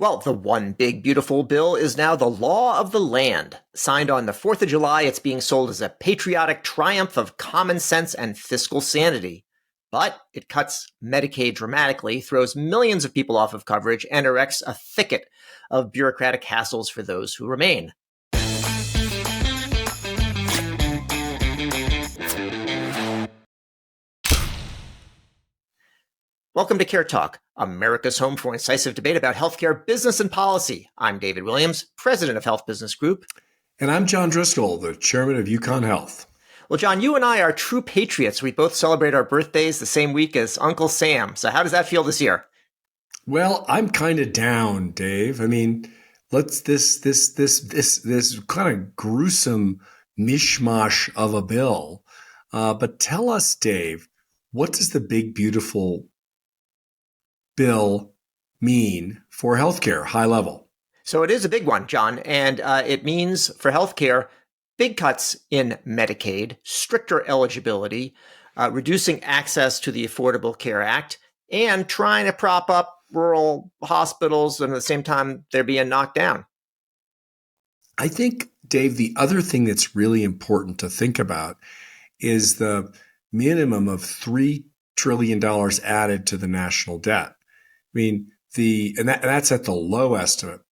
Well, the one big beautiful bill is now the law of the land. Signed on the 4th of July, it's being sold as a patriotic triumph of common sense and fiscal sanity. But it cuts Medicaid dramatically, throws millions of people off of coverage, and erects a thicket of bureaucratic hassles for those who remain. Welcome to CareTalk, America's home for incisive debate about healthcare, business, and policy. I'm David Williams, president of Health Business Group. And I'm John Driscoll, the chairman of Yukon Health. Well, John, you and I are true patriots. We both celebrate our birthdays the same week as Uncle Sam. So how does that feel this year? Well, I'm kind of down, Dave. I mean, this kind of gruesome mishmash of a bill. But tell us, Dave, what does the big, beautiful bill mean for healthcare, high level? So it is a big one, John, and it means for healthcare, big cuts in Medicaid, stricter eligibility, reducing access to the Affordable Care Act, and trying to prop up rural hospitals, and at the same time, they're being knocked down. I think, Dave, the other thing that's really important to think about is the minimum of $3 trillion added to the national debt. I mean, that's at the low estimate.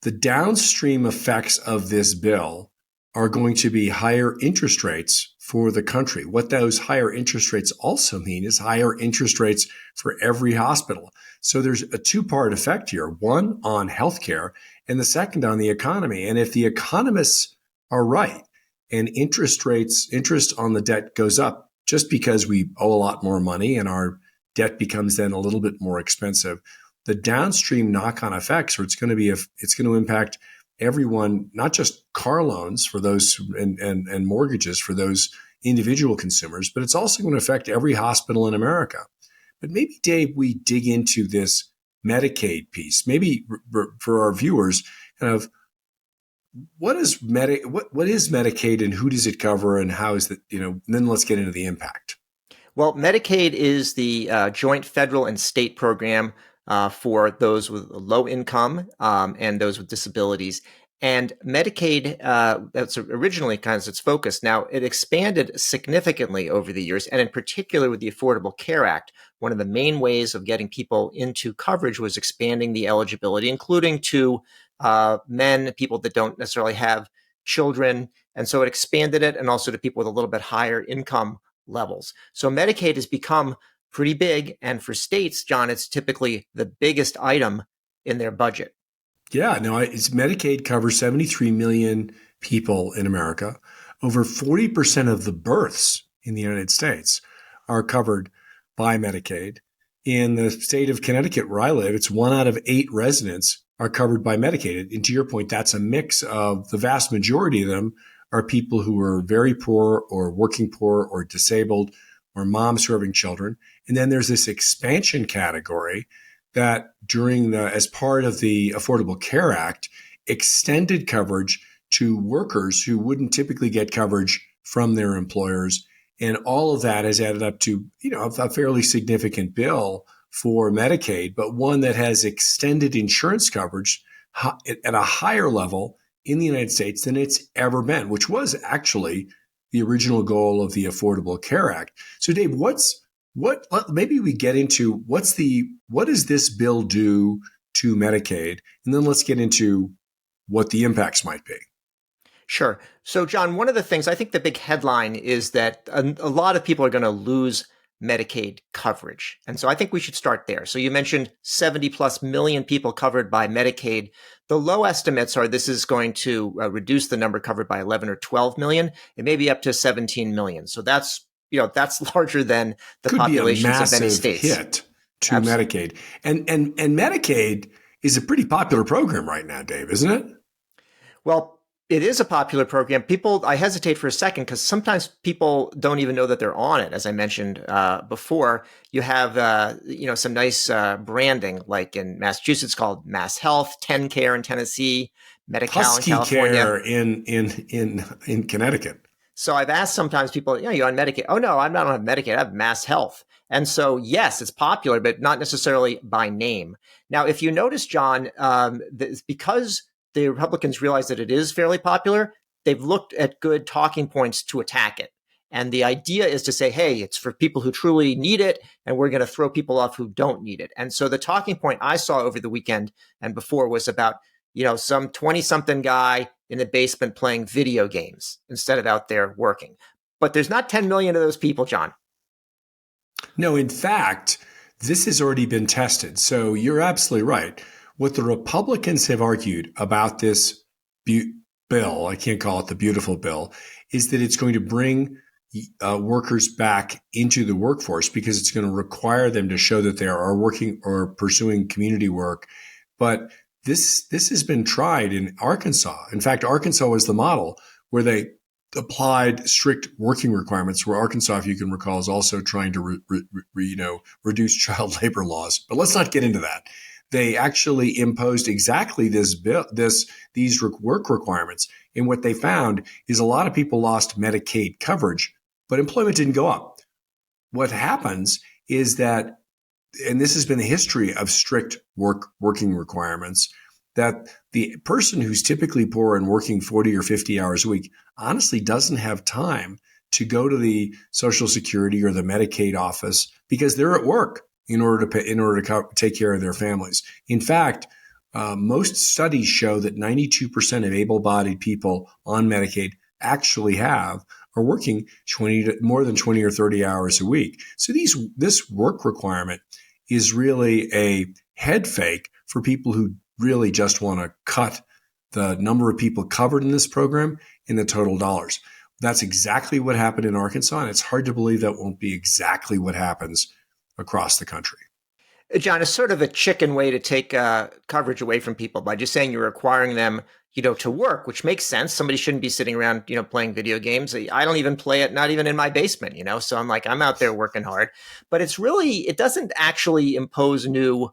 The downstream effects of this bill are going to be higher interest rates for the country. What those higher interest rates also mean is higher interest rates for every hospital. So there's a two-part effect here, one on healthcare and the second on the economy. And if the economists are right and interest on the debt goes up just because we owe a lot more money and our debt becomes then a little bit more expensive, the downstream knock-on effects, or it's going to impact everyone, not just car loans for those and mortgages for those individual consumers, but it's also going to affect every hospital in America. But maybe, Dave, we dig into this Medicaid piece. Maybe for our viewers, kind of what is Medicaid and who does it cover and how is that, then let's get into the impact. Well, Medicaid is the joint federal and state program for those with low income and those with disabilities. And Medicaid, that's originally kind of its focus. Now, it expanded significantly over the years, and in particular with the Affordable Care Act. One of the main ways of getting people into coverage was expanding the eligibility, including to men, people that don't necessarily have children. And so it expanded it, and also to people with a little bit higher income levels. So Medicaid has become pretty big. And for states, John, it's typically the biggest item in their budget. Yeah, no, Medicaid covers 73 million people in America. Over 40% of the births in the United States are covered by Medicaid. In the state of Connecticut, where I live, it's 1 out of 8 residents are covered by Medicaid. And to your point, that's a mix of the vast majority of them are people who are very poor or working poor or disabled or moms who are having children. And then there's this expansion category that as part of the Affordable Care Act, extended coverage to workers who wouldn't typically get coverage from their employers. And all of that has added up to, a fairly significant bill for Medicaid, but one that has extended insurance coverage at a higher level in the United States than it's ever been, which was actually the original goal of the Affordable Care Act. So, Dave, maybe we get into what does this bill do to Medicaid? And then let's get into what the impacts might be. Sure. So, John, one of the things, I think the big headline is that a lot of people are going to lose Medicaid coverage. And so I think we should start there. So you mentioned 70 plus million people covered by Medicaid. The low estimates are this is going to reduce the number covered by 11 or 12 million. It may be up to 17 million. So that's larger than the populations of many states. Hit to Medicaid. And Medicaid is a pretty popular program right now, Dave, isn't it? Well, it is a popular program. I hesitate for a second because sometimes people don't even know that they're on it. As I mentioned before, you have some nice branding, like in Massachusetts called Mass Health, 10 Care in Tennessee, Medi-Cal in California, Care in Connecticut. So I've asked sometimes people, you're on Medicaid. Oh, no, I'm not on Medicaid. I have Mass Health. And so, yes, it's popular, but not necessarily by name. Now, if you notice, John, because the Republicans realize that it is fairly popular, they've looked at good talking points to attack it. And the idea is to say, hey, it's for people who truly need it, and we're going to throw people off who don't need it. And so the talking point I saw over the weekend and before was about, some 20-something guy in the basement playing video games instead of out there working. But there's not 10 million of those people, John. No, in fact, this has already been tested. So you're absolutely right. What the Republicans have argued about this bill, I can't call it the beautiful bill, is that it's going to bring workers back into the workforce because it's going to require them to show that they are working or pursuing community work. But this has been tried in Arkansas. In fact, Arkansas was the model where they applied strict working requirements, where Arkansas, if you can recall, is also trying to reduce child labor laws. But let's not get into that. They actually imposed exactly these work requirements. And what they found is a lot of people lost Medicaid coverage, but employment didn't go up. What happens is that, and this has been the history of strict working requirements, that the person who's typically poor and working 40 or 50 hours a week honestly doesn't have time to go to the Social Security or the Medicaid office because they're at work in order to take care of their families. In fact, most studies show that 92% of able-bodied people on Medicaid actually are working more than 20 or 30 hours a week. So this work requirement is really a head fake for people who really just want to cut the number of people covered in this program in the total dollars. That's exactly what happened in Arkansas, and it's hard to believe that won't be exactly what happens across the country. John, it's sort of a chicken way to take coverage away from people by just saying you're requiring them, to work, which makes sense. Somebody shouldn't be sitting around, playing video games. I don't even play it, not even in my basement, So I'm out there working hard. But it doesn't actually impose new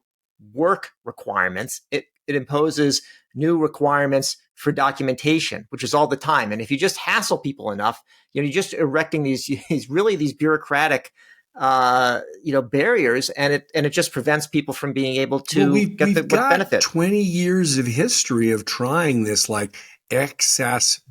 work requirements. It imposes new requirements for documentation, which is all the time. And if you just hassle people enough, you're just erecting these bureaucratic barriers, and it just prevents people from being able to get the benefit. 20 years of history of trying this, like excess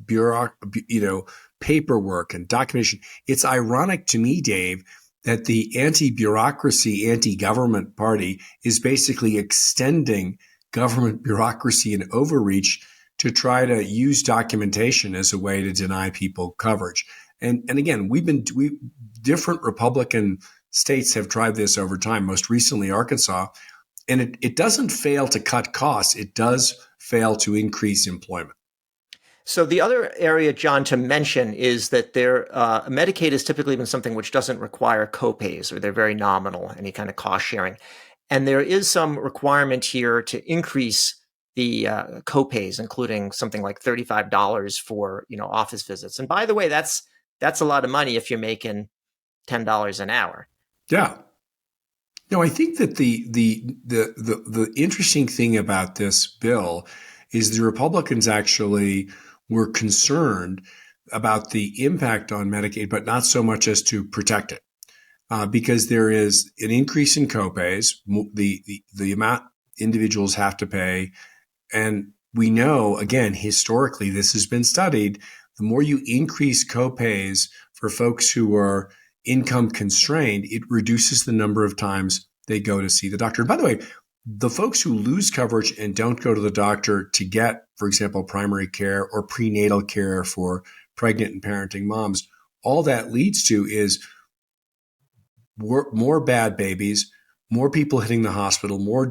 paperwork and documentation. It's ironic to me, Dave, that the anti-bureaucracy, anti-government party is basically extending government bureaucracy and overreach to try to use documentation as a way to deny people coverage. And again, different Republican states have tried this over time, most recently Arkansas, and it doesn't fail to cut costs. It does fail to increase employment. So the other area, John, to mention is that Medicaid has typically been something which doesn't require copays, or they're very nominal, any kind of cost sharing. And there is some requirement here to increase the copays, including something like $35 for office visits. And by the way, that's a lot of money if you're making $10 an hour. Yeah. No, I think that the interesting thing about this bill is the Republicans actually were concerned about the impact on Medicaid, but not so much as to protect it. Because there is an increase in copays, the amount individuals have to pay. And we know, again, historically, this has been studied, the more you increase copays for folks who are income constrained, it reduces the number of times they go to see the doctor. And by the way, the folks who lose coverage and don't go to the doctor to get, for example, primary care or prenatal care for pregnant and parenting moms, all that leads to is more bad babies, more people hitting the hospital, more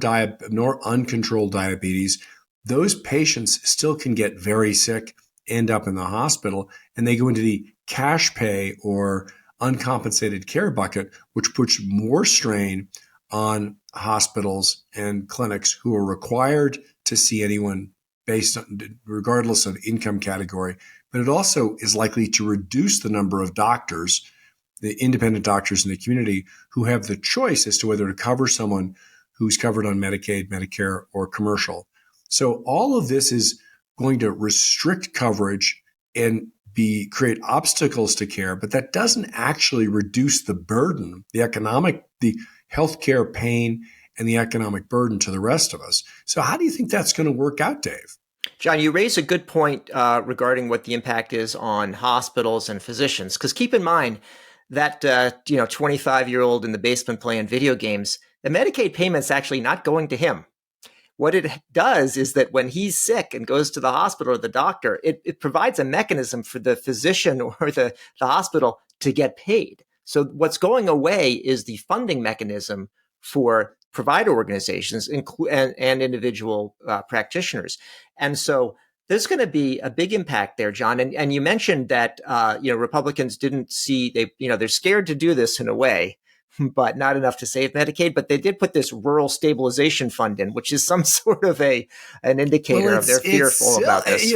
uncontrolled diabetes. Those patients still can get very sick, end up in the hospital, and they go into the cash pay or uncompensated care bucket, which puts more strain on hospitals and clinics who are required to see anyone regardless of income category. But it also is likely to reduce the number of doctors, the independent doctors in the community, who have the choice as to whether to cover someone who's covered on Medicaid, Medicare, or commercial. So all of this is going to restrict coverage and create obstacles to care, but that doesn't actually reduce the burden, the healthcare pain and the economic burden to the rest of us. So how do you think that's going to work out, Dave? John, you raise a good point regarding what the impact is on hospitals and physicians. Because keep in mind that 25-year-old in the basement playing video games, the Medicaid payment's actually not going to him. What it does is that when he's sick and goes to the hospital or the doctor, it provides a mechanism for the physician or the hospital to get paid. So what's going away is the funding mechanism for provider organizations and individual practitioners. And so there's going to be a big impact there, John. And you mentioned that Republicans didn't see they're scared to do this in a way, but not enough to save Medicaid. But they did put this rural stabilization fund in, which is some sort of an indicator of they're fearful about this.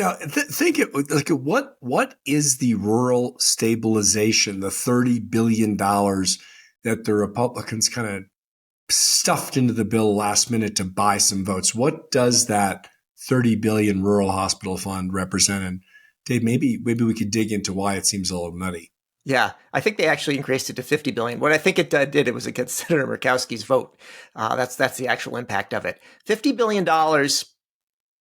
What is the rural stabilization, the $30 billion that the Republicans kind of stuffed into the bill last minute to buy some votes? What does that $30 billion rural hospital fund represent? And Dave, maybe we could dig into why it seems a little nutty. Yeah, I think they actually increased it to $50 billion. What I think it did, it was against Senator Murkowski's vote. That's the actual impact of it. $50 billion.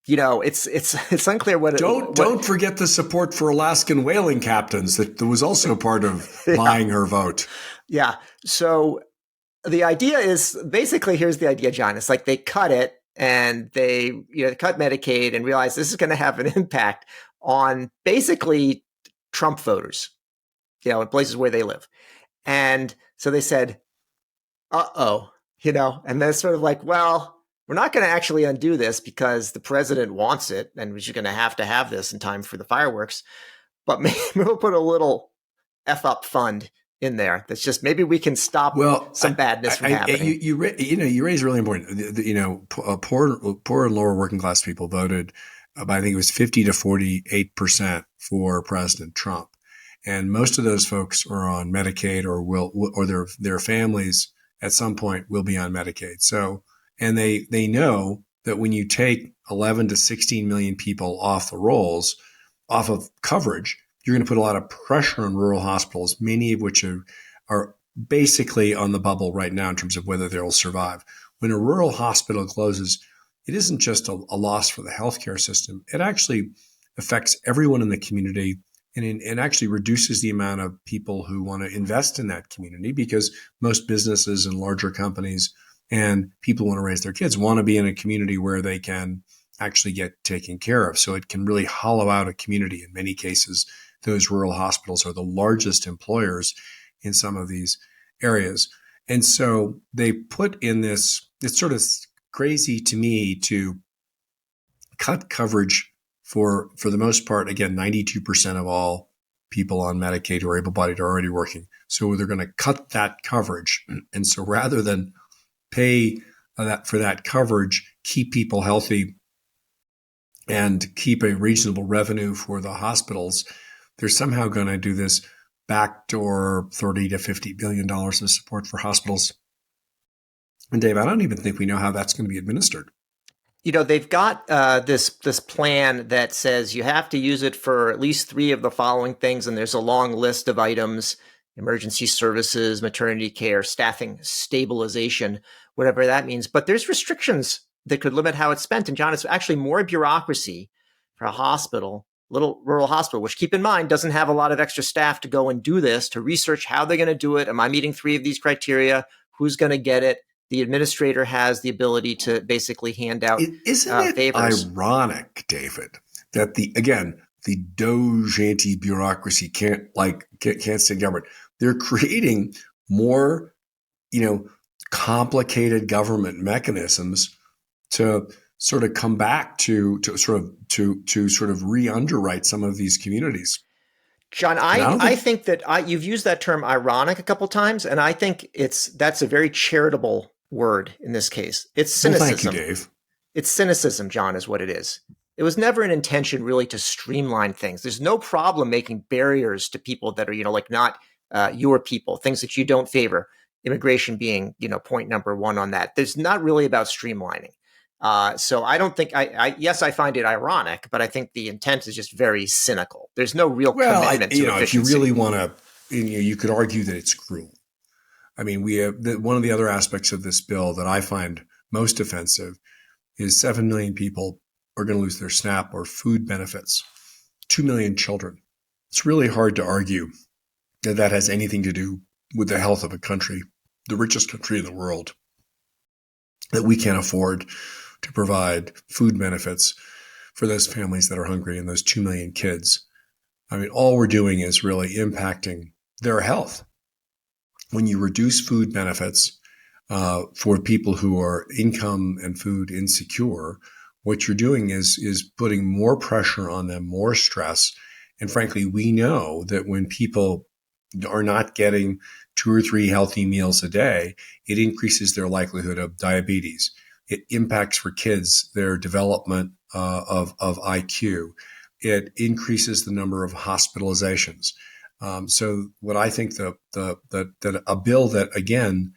It's unclear what. Don't forget the support for Alaskan whaling captains that was also part of buying her vote. Yeah. So the idea is basically, here's the idea, John. It's like they cut it and they cut Medicaid and realize this is going to have an impact on basically Trump voters, in places where they live. And so they said, and then it's sort of like, well, we're not going to actually undo this because the president wants it and we're going to have this in time for the fireworks. But maybe we'll put a little F up fund in there. That's just maybe we can stop some badness from happening. You raise really important. Poor and lower working class people voted by, I think it was 50 to 48% for President Trump, and most of those folks are on Medicaid or their families at some point will be on Medicaid. So, and they know that when you take 11 to 16 million people off the rolls, off of coverage, you're going to put a lot of pressure on rural hospitals, many of which are basically on the bubble right now in terms of whether they'll survive. When a rural hospital closes, it isn't just a loss for the healthcare system. It actually affects everyone in the community and actually reduces the amount of people who want to invest in that community, because most businesses and larger companies and people who want to raise their kids want to be in a community where they can actually get taken care of. So it can really hollow out a community. In many cases, those rural hospitals are the largest employers in some of these areas. And so they put in this, it's sort of crazy to me to cut coverage for the most part. Again, 92% of all people on Medicaid who are able-bodied are already working. So they're going to cut that coverage. And so rather than pay for that coverage, keep people healthy and keep a reasonable revenue for the hospitals, they're somehow going to do this backdoor $30 to $50 billion of support for hospitals. And Dave, I don't even think we know how that's going to be administered. They've got this plan that says you have to use it for at least 3 of the following things, and there's a long list of items: emergency services, maternity care, staffing, stabilization, whatever that means. But there's restrictions that could limit how it's spent. And John, it's actually more bureaucracy for a hospital, little rural hospital, which, keep in mind, doesn't have a lot of extra staff to go and do this, to research how they're going to do it. Am I meeting 3 of these criteria? Who's going to get it? The administrator has the ability to basically hand out Isn't it favors. Ironic, David, that the Doge anti-bureaucracy can't stand government. They're creating more, complicated government mechanisms to sort of come back to sort of re-underwrite some of these communities. John, I think that you've used that term ironic a couple times, and I think that's a very charitable word in this case. It's cynicism. Well, thank you, Dave. It's cynicism, John, is what it is. It was never an intention really to streamline things. There's no problem making barriers to people that are, not your people, things that you don't favor. Immigration being, point number 1 on that. There's not really about streamlining. So I don't think yes, I find it ironic, but I think the intent is just very cynical. There's no real commitment to efficiency. If you really want to, you could argue that it's cruel. I mean, one of the other aspects of this bill that I find most offensive is 7 million people are going to lose their SNAP or food benefits. 2 million children. It's really hard to argue that that has anything to do with the health of a country, the richest country in the world, that we can't afford to provide food benefits for those families that are hungry and those 2 million kids. I mean, all we're doing is really impacting their health. When you reduce food benefits for people who are income and food insecure, what you're doing is putting more pressure on them, more stress. And frankly, we know that when people are not getting 2 or 3 healthy meals a day, it increases their likelihood of diabetes. It impacts for kids their development of IQ. It increases the number of hospitalizations. So what I think that a bill that, again,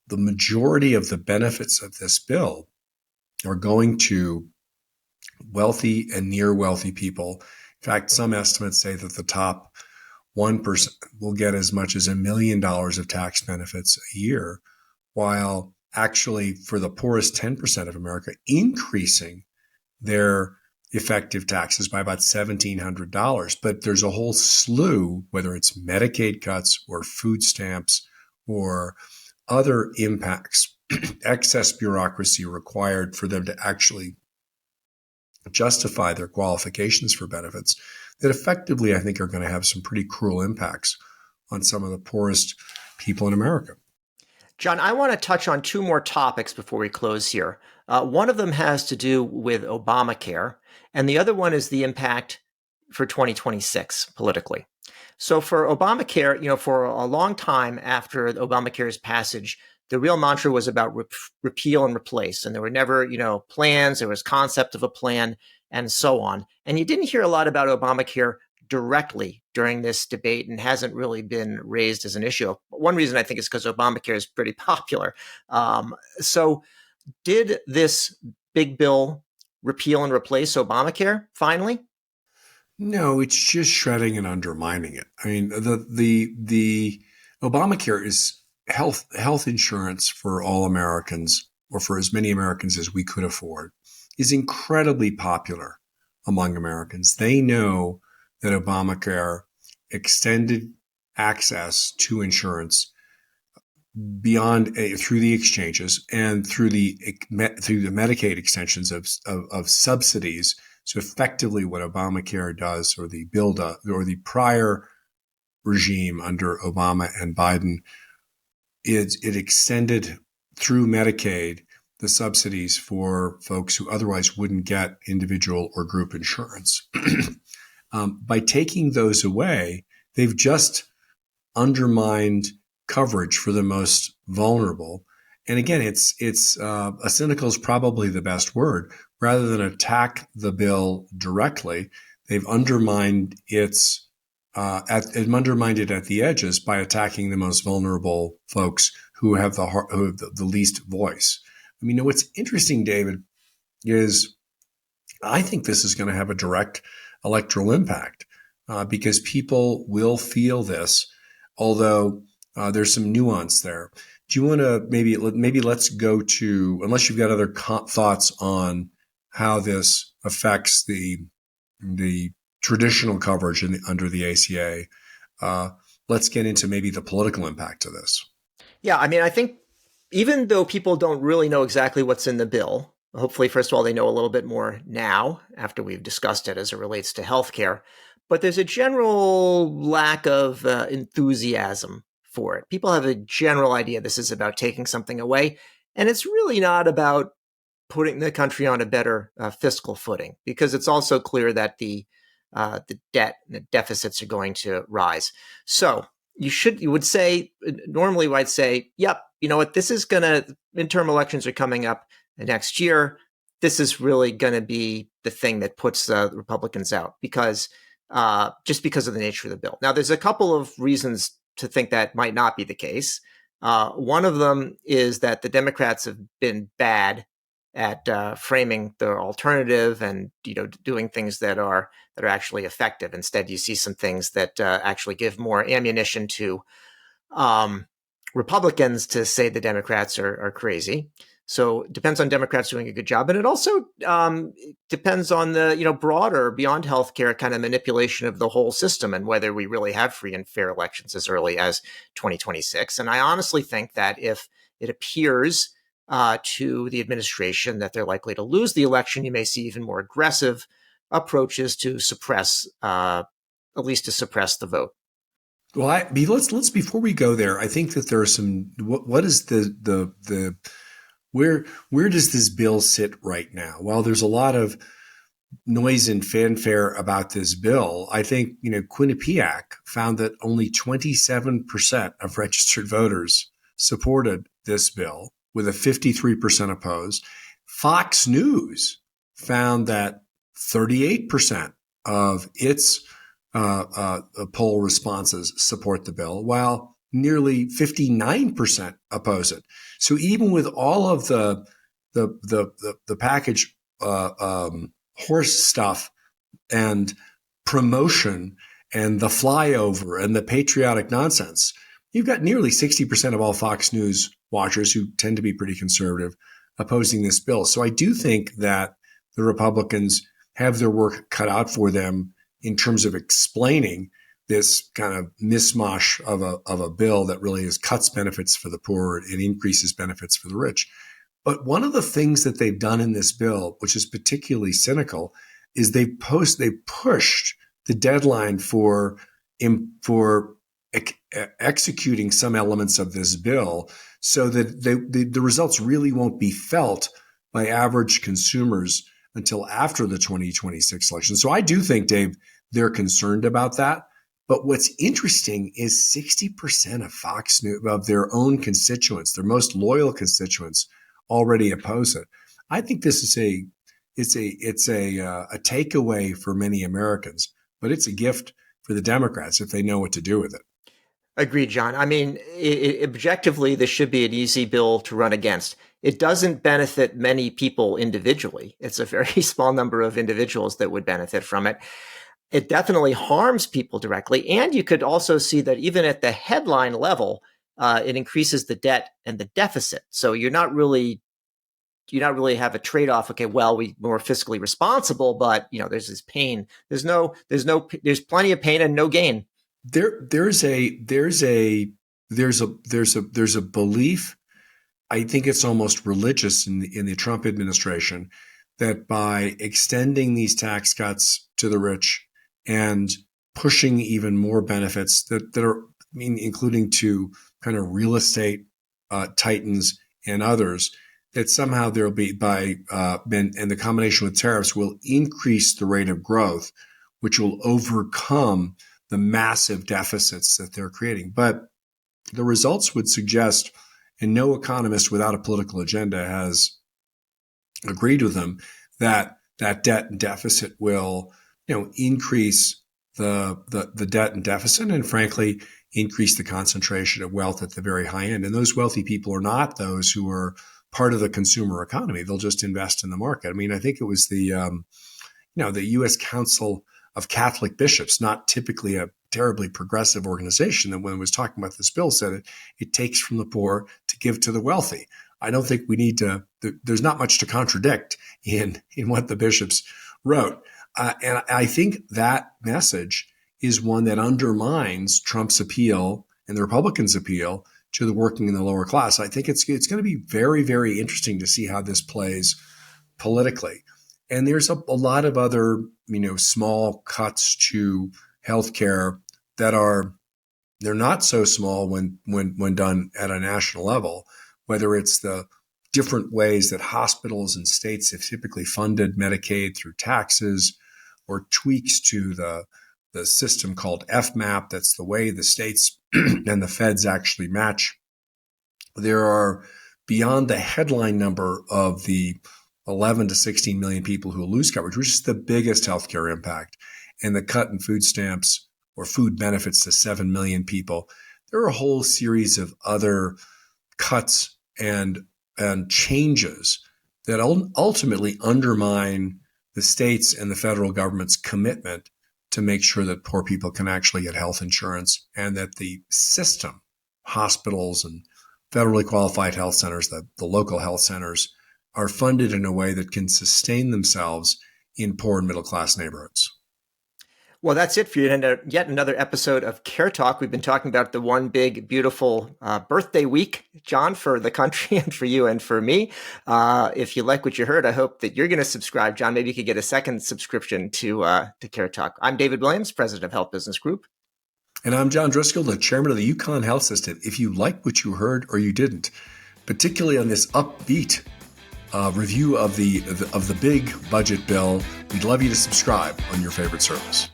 the majority of the benefits of this bill are going to wealthy and near wealthy people. In fact, some estimates say that the top 1% will get as much as $1 million of tax benefits a year, while actually for the poorest 10% of America, increasing their effective taxes by about $1,700. But there's a whole slew, whether it's Medicaid cuts or food stamps or other impacts, excess bureaucracy required for them to actually justify their qualifications for benefits, that effectively I think are going to have some pretty cruel impacts on some of the poorest people in America. John, I want to touch on 2 more topics before we close here. One of them has to do with Obamacare, and the other one is the impact for 2026 politically. So for Obamacare, for a long time after Obamacare's passage, the real mantra was about repeal and replace. And there were never, plans. There was concept of a plan and so on. And you didn't hear a lot about Obamacare directly during this debate and hasn't really been raised as an issue. One reason I think is because Obamacare is pretty popular. So did this big bill repeal and replace Obamacare finally? No, it's just shredding and undermining it. I mean, the Obamacare is health insurance for all Americans, or for as many Americans as we could afford, is incredibly popular among Americans. They know that Obamacare extended access to insurance beyond through the exchanges and through the Medicaid extensions of subsidies. So effectively what Obamacare does, or the bill does, or the prior regime under Obama and Biden, is it extended through Medicaid the subsidies for folks who otherwise wouldn't get individual or group insurance. By taking those away, they've just undermined coverage for the most vulnerable. And again, it's cynical is probably the best word. Rather than attack the bill directly, they've undermined it at the edges by attacking the most vulnerable folks who have the least voice. I mean, what's interesting, David, is I think this is going to have a direct electoral impact because people will feel this, although there's some nuance there. Do you want to maybe let's go to, unless you've got other thoughts on how this affects the traditional coverage under the ACA, let's get into maybe the political impact of this. Yeah, I mean, I think even though people don't really know exactly what's in the bill, hopefully, first of all, they know a little bit more now after we've discussed it as it relates to healthcare. But there's a general lack of enthusiasm for it. People have a general idea this is about taking something away, and it's really not about putting the country on a better fiscal footing, because it's also clear that the debt and the deficits are going to rise. So you would say, normally I'd say, yep, you know what, this is midterm elections are coming up next year. This is really going to be the thing that puts the Republicans out, because just because of the nature of the bill. Now, there's a couple of reasons to think that might not be the case. One of them is that the Democrats have been bad at framing the alternative and doing things that are actually effective. Instead, you see some things that actually give more ammunition to Republicans to say the Democrats are crazy. So it depends on Democrats doing a good job. And it also depends on the, broader, beyond healthcare kind of manipulation of the whole system and whether we really have free and fair elections as early as 2026. And I honestly think that if it appears to the administration that they're likely to lose the election, you may see even more aggressive approaches to suppress, at least to suppress the vote. Well, let's before we go there, I think that there are some. What is the where does this bill sit right now? While there's a lot of noise and fanfare about this bill, I think Quinnipiac found that only 27% of registered voters supported this bill, with a 53% opposed. Fox News found that 38% of its poll responses support the bill, while nearly 59% oppose it. So even with all of the package horse stuff and promotion and the flyover and the patriotic nonsense, you've got nearly 60% of all Fox News watchers, who tend to be pretty conservative, opposing this bill. So I do think that the Republicans have their work cut out for them in terms of explaining this kind of mishmash of a bill that really cuts benefits for the poor and increases benefits for the rich. But one of the things that they've done in this bill, which is particularly cynical, is they pushed the deadline for executing some elements of this bill so that the results really won't be felt by average consumers until after the 2026 election. So I do think, Dave, they're concerned about that. But what's interesting is 60% of Fox News, of their own constituents, their most loyal constituents, already oppose it. I think this is a takeaway for many Americans, but it's a gift for the Democrats if they know what to do with it. Agreed, John. I mean, objectively, this should be an easy bill to run against. It doesn't benefit many people individually. It's a very small number of individuals that would benefit from it. It definitely harms people directly. And you could also see that even at the headline level, it increases the debt and the deficit. So you not really have a trade-off. Okay, well, we're fiscally responsible, but there's this pain. There's plenty of pain and no gain. There's a belief. I think it's almost religious in the Trump administration that by extending these tax cuts to the rich and pushing even more benefits that are, including to kind of real estate titans and others, that somehow there'll be and the combination with tariffs will increase the rate of growth, which will overcome the massive deficits that they're creating. But the results would suggest, and no economist without a political agenda has agreed with them, that debt and deficit will, increase the debt and deficit, and frankly, increase the concentration of wealth at the very high end. And those wealthy people are not those who are part of the consumer economy. They'll just invest in the market. I think it was the U.S. Council of Catholic Bishops, not typically a terribly progressive organization, that when it was talking about this bill said it takes from the poor to give to the wealthy. I don't think we need to, there's not much to contradict in what the bishops wrote. And I think that message is one that undermines Trump's appeal and the Republicans' appeal to the working and the lower class. I think it's going to be very, very interesting to see how this plays politically. And there's a lot of other, small cuts to healthcare that they're not so small when done at a national level, whether it's the different ways that hospitals and states have typically funded Medicaid through taxes, or tweaks to the system called FMAP. That's the way the states and the feds actually match. There are, beyond the headline number of the 11 to 16 million people who will lose coverage, which is the biggest healthcare impact, and the cut in food stamps or food benefits to 7 million people. There are a whole series of other cuts and changes that ultimately undermine the states and the federal government's commitment to make sure that poor people can actually get health insurance, and that the system, hospitals and federally qualified health centers, the local health centers, are funded in a way that can sustain themselves in poor and middle class neighborhoods. Well, that's it for yet another episode of CareTalk. We've been talking about the one big, beautiful birthday week, John, for the country and for you and for me. If you like what you heard, I hope that you're going to subscribe. John, maybe you could get a second subscription to CareTalk. I'm David Williams, president of Health Business Group. And I'm John Driscoll, the chairman of the Yukon Health System. If you like what you heard or you didn't, particularly on this upbeat review of the big budget bill, we'd love you to subscribe on your favorite service.